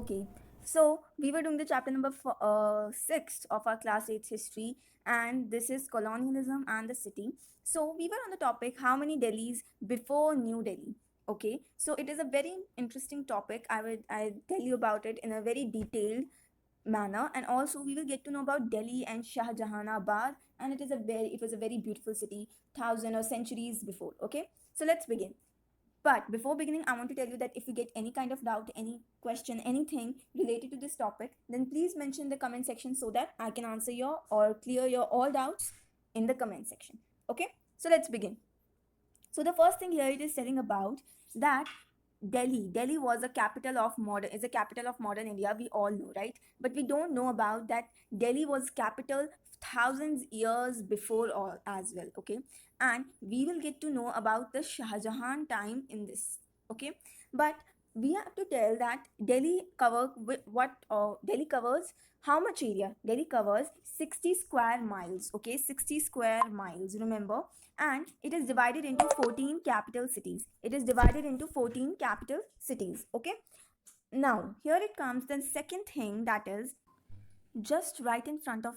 Okay, so we were doing the chapter number 6 of our class 8 history, and this is colonialism and the city. So we were on the topic how many Delhis before New Delhi. Okay, so it is a very interesting topic. I tell you about it in a very detailed manner, and also we will get to know about Delhi and Shah Jahanabad, and it was a very beautiful city, thousand or centuries before. Okay, so let's begin. But before beginning, I want to tell you that if you get any kind of doubt, any question, anything related to this topic, then please mention in the comment section so that I can answer your or clear your all doubts in the comment section. Okay, so let's begin. So the first thing here it is telling about that Delhi was a capital of modern is a capital of modern India. We all know, right? But we don't know about that Delhi was capital thousands years before all as well. Okay, and we will get to know about the Shah Jahan time in this. Okay, but we have to tell that Delhi covers how much area? Delhi covers 60 square miles. Okay, 60 square miles. Remember, and it is divided into 14 capital cities. It is divided into 14 capital cities. Okay, now here it comes the second thing, that is just right in front of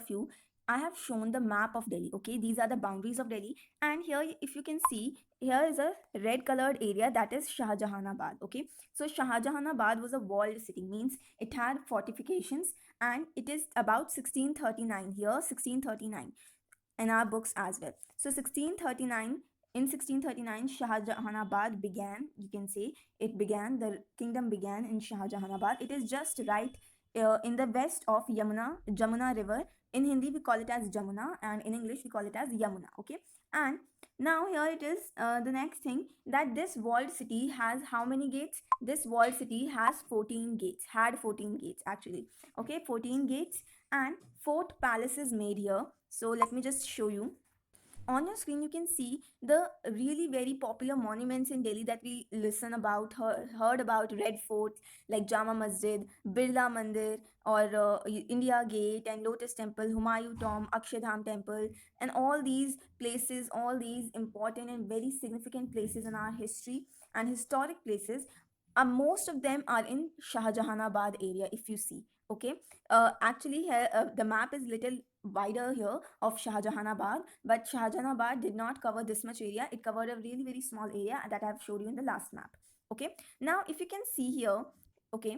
you. I have shown the map of Delhi. Okay, these are the boundaries of Delhi, and here if you can see, here is a red colored area, that is Shahjahanabad. Okay, so Shahjahanabad was a walled city, means it had fortifications, and it is about 1639 here, 1639 in our books as well. So 1639, in 1639 Shah Jahanabad began. You can say it began, the kingdom began in Shah Jahanabad. It is just right in the west of Jamuna river. In Hindi we call it as Jamuna, and in English we call it as Yamuna. Okay, and now here it is, the next thing, that this walled city has how many gates? This walled city has 14 gates, had 14 gates actually. Okay, 14 gates, and fort palaces made here. So let me just show you. On your screen, you can see the really very popular monuments in Delhi that we listen about, heard about: Red Fort, like Jama Masjid, Birla Mandir, or India Gate and Lotus Temple, Humayun Tomb, Akshardham Temple, and all these places, all these important and very significant places in our history and historic places. Most of them are in Shahjahanabad area, if you see. Okay, actually here the map is little wider here of Shahjahanabad, but Shahjahanabad did not cover this much area. It covered a really very small area that I have showed you in the last map. Okay, now if you can see here, okay,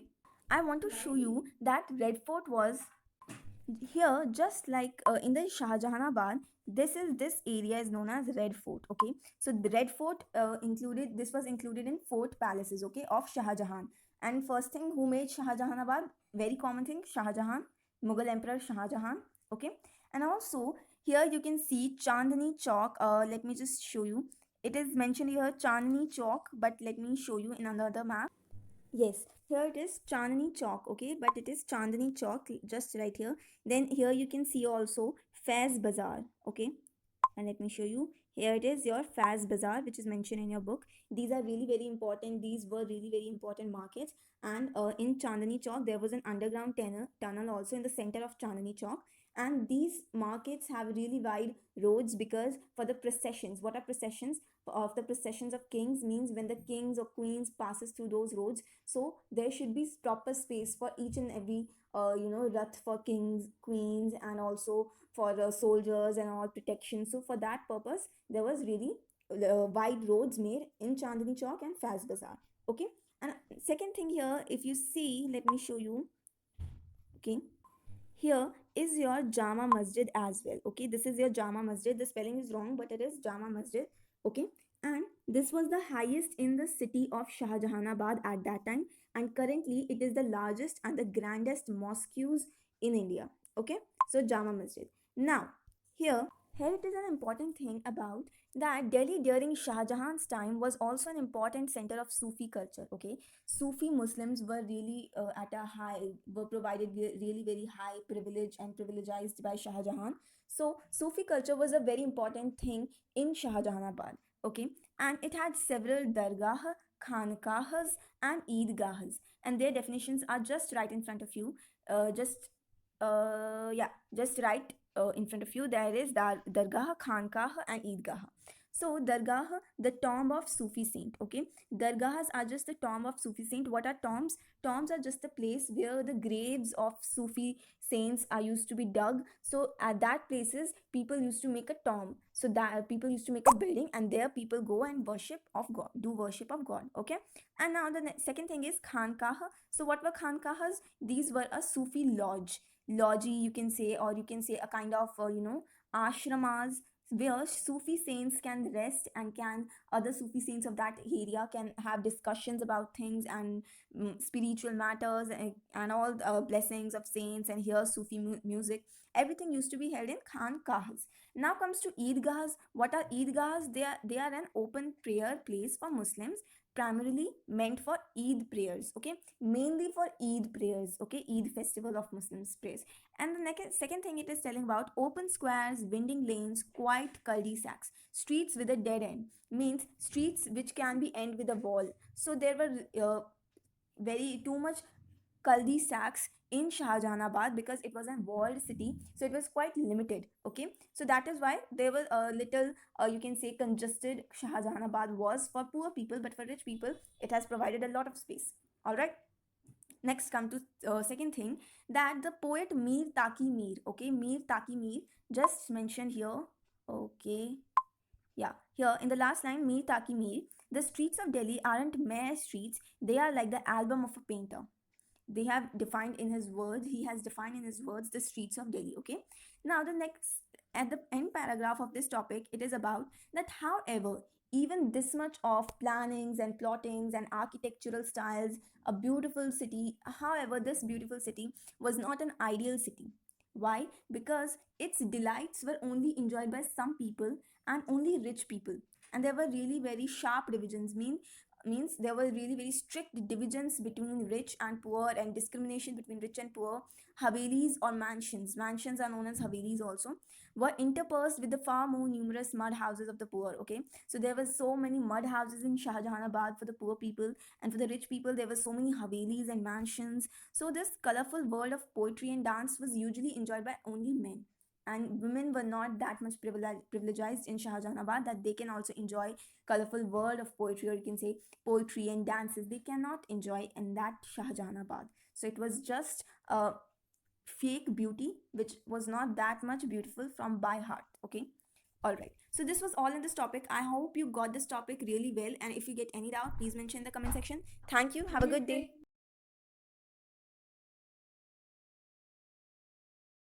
I want to show you that Red Fort was here, just like in the Shahjahanabad. This area is known as Red Fort. Okay, so the Red Fort included, this was included in fort palaces, okay, of Shah Jahan. And first thing, who made Shahjahanabad? Very common thing, Shah Jahan, Mughal Emperor Shah Jahan. Okay, and also here you can see Chandni Chowk. Let me just show you. It is mentioned here Chandni Chowk, but let me show you in another map. Yes, here it is Chandni Chowk, okay, but it is Chandni Chowk just right here. Then here you can see also Faiz Bazaar, okay, and let me show you. Here it is your Faz Bazaar, which is mentioned in your book. These are really very important. These were really very important markets. And in Chandni Chowk, there was an underground tunnel also in the center of Chandni Chowk. And these markets have really wide roads, because for the processions, what are processions? Of the processions of kings, means when the kings or queens passes through those roads, so there should be proper space for each and every rath for kings, queens, and also for soldiers and all protection. So for that purpose, there was really wide roads made in Chandni Chowk and Faz Bazaar. Okay, and second thing here, if you see, let me show you. Okay, here is your Jama Masjid as well. Okay, this is your Jama Masjid. The spelling is wrong, but it is Jama Masjid. Okay, and this was the highest in the city of Shahjahanabad at that time, and currently it is the largest and the grandest mosques in India. Okay, so Jama Masjid. Now, here here it is an important thing about that Delhi during Shah Jahan's time was also an important center of Sufi culture. Okay, Sufi Muslims were really were provided really very high privilege and privilegized by Shah Jahan. So Sufi culture was a very important thing in Shah Jahanabad. Okay, and it had several dargah, khanqahs, and eidgahs, and their definitions are just right in front of you. Just right in front of you. There is Dargah, Khanqah, and Eidgah. So dargah, the tomb of Sufi saint. Okay, dargahs are just the tomb of Sufi saint. What are tombs? Tombs are just the place where the graves of Sufi saints are used to be dug. So at that places, people used to make a tomb. So that people used to make a building, and there people go and worship of God, do worship of God. Okay, and now the second thing is khankah. So what were khankahs? These were a Sufi lodge, you can say, or you can say a kind of ashramas where Sufi saints can rest, and can other Sufi saints of that area can have discussions about things and spiritual matters, and all blessings of saints, and hear Sufi music. Everything used to be held in khanqahs. Now comes to Eidgahs. What are Eidgahs? They are an open prayer place for Muslims, primarily meant for Eid prayers. Okay, mainly for Eid prayers. Okay, Eid festival of Muslims prayers. And the second thing it is telling about open squares, winding lanes, quiet cul-de-sacs, streets with a dead end, means streets which can be end with a wall. So there were very too much cul-de-sacs in Shahjahanabad because it was a walled city, so it was quite limited. Okay, so that is why there was a little, you can say, congested. Shahjahanabad was for poor people, but for rich people, it has provided a lot of space. All right. Next come to second thing, that the poet Mir Taki Mir. Okay, Mir Taki Mir, just mentioned here. Okay, yeah, here in the last line, Mir Taki Mir, the streets of Delhi aren't mere streets, they are like the album of a painter. They have defined in his words, he has defined in his words the streets of Delhi. Okay, now the next, at the end paragraph of this topic, it is about that however, even this much of plannings and plottings and architectural styles, a beautiful city, however, this beautiful city was not an ideal city. Why? Because its delights were only enjoyed by some people, and only rich people. And there were really very sharp divisions, means there were really very strict divisions between rich and poor, and discrimination between rich and poor. Havelis or mansions are known as havelis also, were interspersed with the far more numerous mud houses of the poor. Okay, so there were so many mud houses in Shahjahanabad for the poor people, and for the rich people there were so many havelis and mansions. So this colorful world of poetry and dance was usually enjoyed by only men, and women were not that much privileged in Shahjahanabad that they can also enjoy colorful world of poetry, or you can say poetry and dances. They cannot enjoy in that Shahjahanabad. So it was just a fake beauty which was not that much beautiful from by heart. Okay, all right, so this was all in this topic. I hope you got this topic really well, and if you get any doubt, please mention in the comment section. Thank you, have a good day.